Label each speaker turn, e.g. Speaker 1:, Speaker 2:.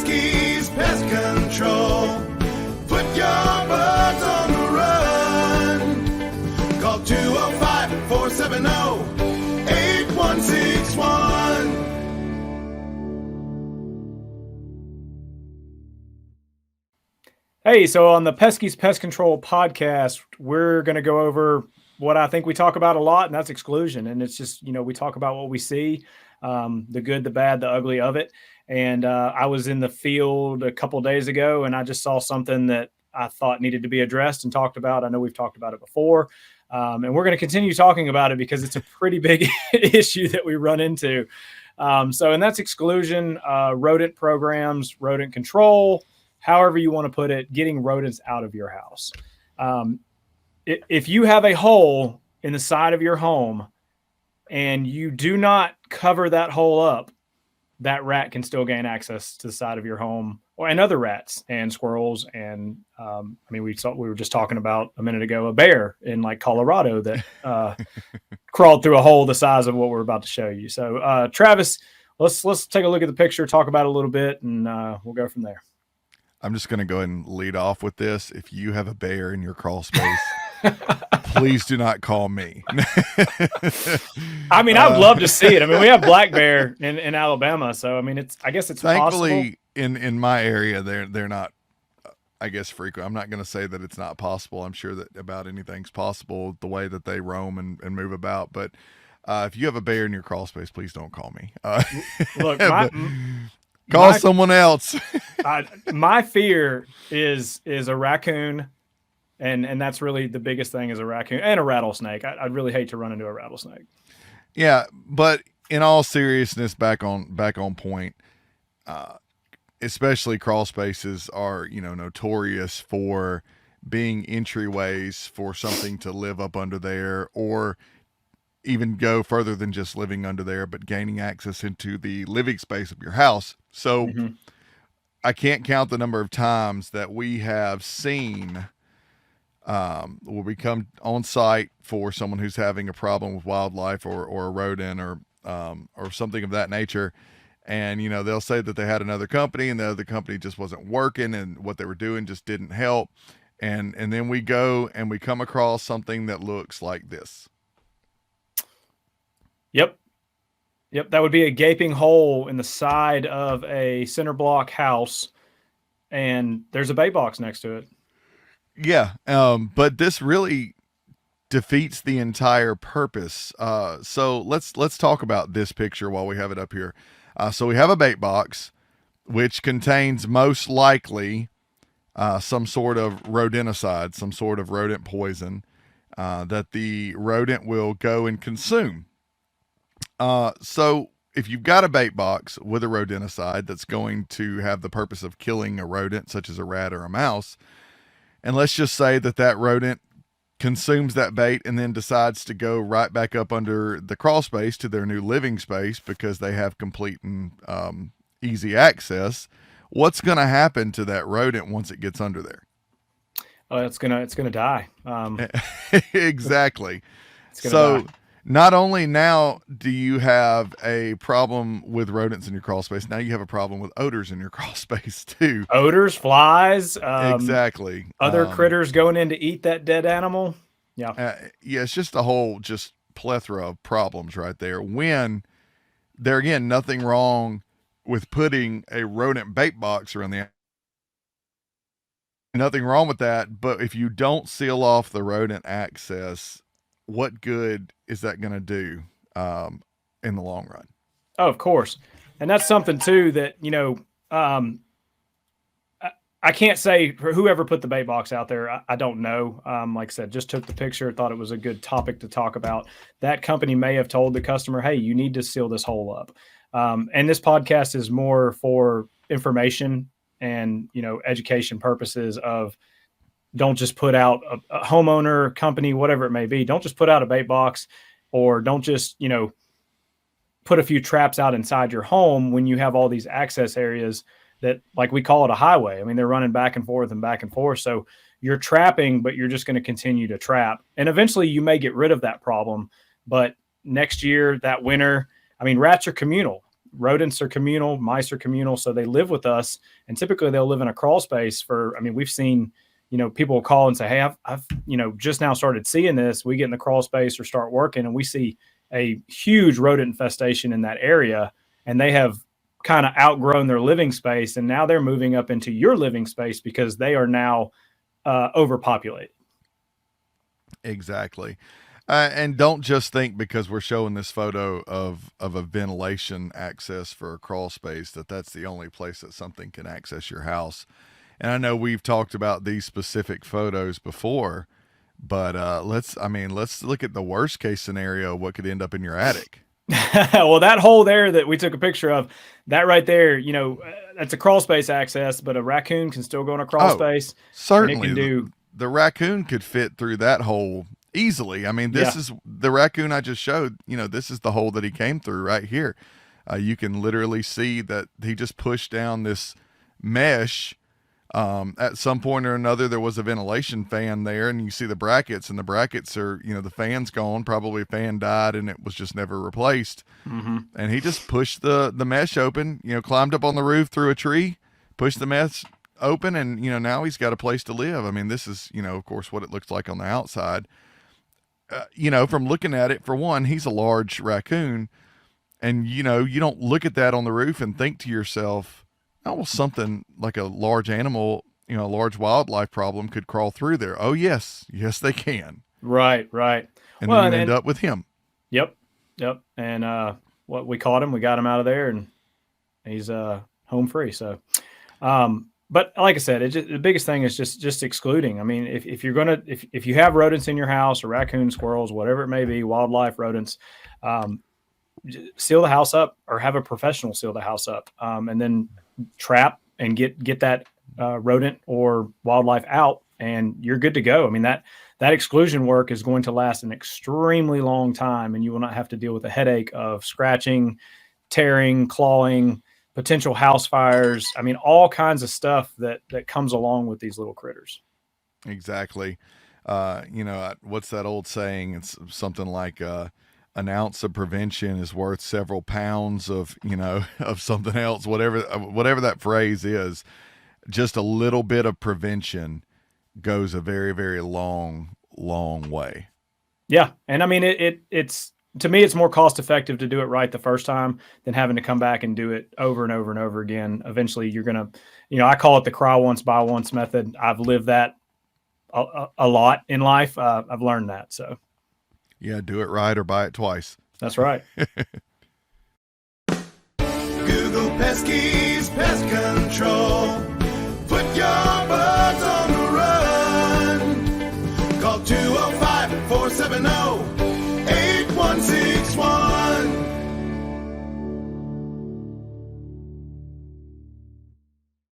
Speaker 1: Peskies Pest Control. Put your birds on the run. Call 205-470-8161.
Speaker 2: Hey, so on the Peskies Pest Control podcast, we're going to go over what I think we talk about a lot, and that's exclusion. And it's just, we talk about what we see, the good, the bad, the ugly of it. And I was in the field a couple of days ago, and I just saw something that I thought needed to be addressed and talked about. I know we've talked about it before, and we're going to continue talking about it because it's a pretty big issue that we run into. And that's exclusion, rodent programs, rodent control, however you want to put it, getting rodents out of your house. If you have a hole in the side of your home and you do not cover that hole up, that rat can still gain access to the side of your home, and other rats and squirrels. And we were just talking about a minute ago, a bear in like Colorado that crawled through a hole the size of what we're about to show you. So Travis, let's take a look at the picture, talk about it a little bit, and we'll go from there.
Speaker 3: I'm just going to go ahead and lead off with this. If you have a bear in your crawl space, please do not call me.
Speaker 2: I would love to see it. We have black bear in Alabama. So, I guess it's
Speaker 3: thankfully
Speaker 2: possible.
Speaker 3: in my area, they're not, I guess, frequent. I'm not going to say that it's not possible. I'm sure that about anything's possible the way that they roam and move about. But if you have a bear in your crawl space, please don't call me.
Speaker 2: Look,
Speaker 3: call someone else.
Speaker 2: My fear is a raccoon, and that's really the biggest thing, is a raccoon and a rattlesnake. I'd really hate to run into a rattlesnake.
Speaker 3: Yeah, but in all seriousness, back on point, especially crawl spaces are notorious for being entryways for something to live up under there, or even go further than just living under there, but gaining access into the living space of your house. So I can't count the number of times that we have seen where we come on site for someone who's having a problem with wildlife or a rodent or something of that nature. And, they'll say that they had another company and the other company just wasn't working and what they were doing just didn't help. And then we go and we come across something that looks like this.
Speaker 2: Yep. That would be a gaping hole in the side of a center block house, and there's a bait box next to it.
Speaker 3: Yeah. But this really defeats the entire purpose. So let's talk about this picture while we have it up here. So we have a bait box, which contains most likely some sort of rodenticide, some sort of rodent poison that the rodent will go and consume. So if you've got a bait box with a rodenticide that's going to have the purpose of killing a rodent, such as a rat or a mouse, and let's just say that rodent consumes that bait and then decides to go right back up under the crawl space to their new living space because they have complete and easy access, what's going to happen to that rodent once it gets under there?
Speaker 2: It's gonna die.
Speaker 3: Exactly.
Speaker 2: So die.
Speaker 3: Not only now do you have a problem with rodents in your crawl space, now you have a problem with odors in your crawl space too.
Speaker 2: Odors, flies,
Speaker 3: exactly.
Speaker 2: Other critters going in to eat that dead animal. Yeah.
Speaker 3: It's just a whole plethora of problems right there. When there, again, nothing wrong with putting a rodent bait box around the, nothing wrong with that. But if you don't seal off the rodent access, what good is that going to do in the long run?
Speaker 2: Oh, of course. And that's something too that, I can't say for whoever put the bait box out there. I don't know. Like I said, just took the picture, thought it was a good topic to talk about. That company may have told the customer, hey, you need to seal this hole up. And this podcast is more for information and, education purposes of, don't just put out a homeowner, company, whatever it may be. Don't just put out a bait box, or don't just, put a few traps out inside your home when you have all these access areas that, like, we call it a highway. They're running back and forth and back and forth. So you're trapping, but you're just going to continue to trap. And eventually you may get rid of that problem. But next year, that winter, rats are communal. rodents are communal, mice are communal, so they live with us, and typically they'll live in a crawl space for. I mean, we've seen, people call and say, "Hey, I've just now started seeing this." We get in the crawl space or start working, and we see a huge rodent infestation in that area, and they have kind of outgrown their living space, and now they're moving up into your living space because they are now overpopulated.
Speaker 3: Exactly. And don't just think because we're showing this photo of a ventilation access for a crawl space that's the only place that something can access your house. And I know we've talked about these specific photos before, but let's look at the worst case scenario. What could end up in your attic?
Speaker 2: Well, that hole there that we took a picture of, that right there, that's a crawl space access, but a raccoon can still go in a crawl space.
Speaker 3: Certainly, the raccoon could fit through that hole easily. I mean, this is the raccoon I just showed. This is the hole that he came through right here. You can literally see that he just pushed down this mesh. At some point or another, there was a ventilation fan there, and you see the brackets, and the brackets are, the fan's gone. Probably a fan died, and it was just never replaced. Mm-hmm. And he just pushed the mesh open, climbed up on the roof through a tree, pushed the mesh open, and, now he's got a place to live. I mean, this is, of course, what it looks like on the outside. From looking at it, for one, he's a large raccoon, and, you don't look at that on the roof and think to yourself, oh, well, something like a large animal, a large wildlife problem could crawl through there. Oh, yes, they can.
Speaker 2: Right.
Speaker 3: And then you end up with him.
Speaker 2: Yep. And what we caught him, we got him out of there, and he's home free. So, but like I said, the biggest thing is just excluding. I mean, if you have rodents in your house, or raccoons, squirrels, whatever it may be, wildlife, rodents, seal the house up, or have a professional seal the house up, and then trap and get that rodent or wildlife out, and you're good to go. I mean, that exclusion work is going to last an extremely long time, and you will not have to deal with the headache of scratching, tearing, clawing, potential house fires. I mean, all kinds of stuff that comes along with these little critters.
Speaker 3: Exactly. What's that old saying? It's something like, an ounce of prevention is worth several pounds of something else, whatever that phrase is. Just a little bit of prevention goes a very, very long way.
Speaker 2: Yeah. And I mean, it's, to me, it's more cost effective to do it right the first time than having to come back and do it over and over and over again. Eventually you're going to, I call it the cry once, buy once method. I've lived that a lot in life. I've learned that. So
Speaker 3: yeah, do it right or buy it twice.
Speaker 2: That's right.
Speaker 1: Google Peskies Pest Control. Put your bugs on the run. Call 205-470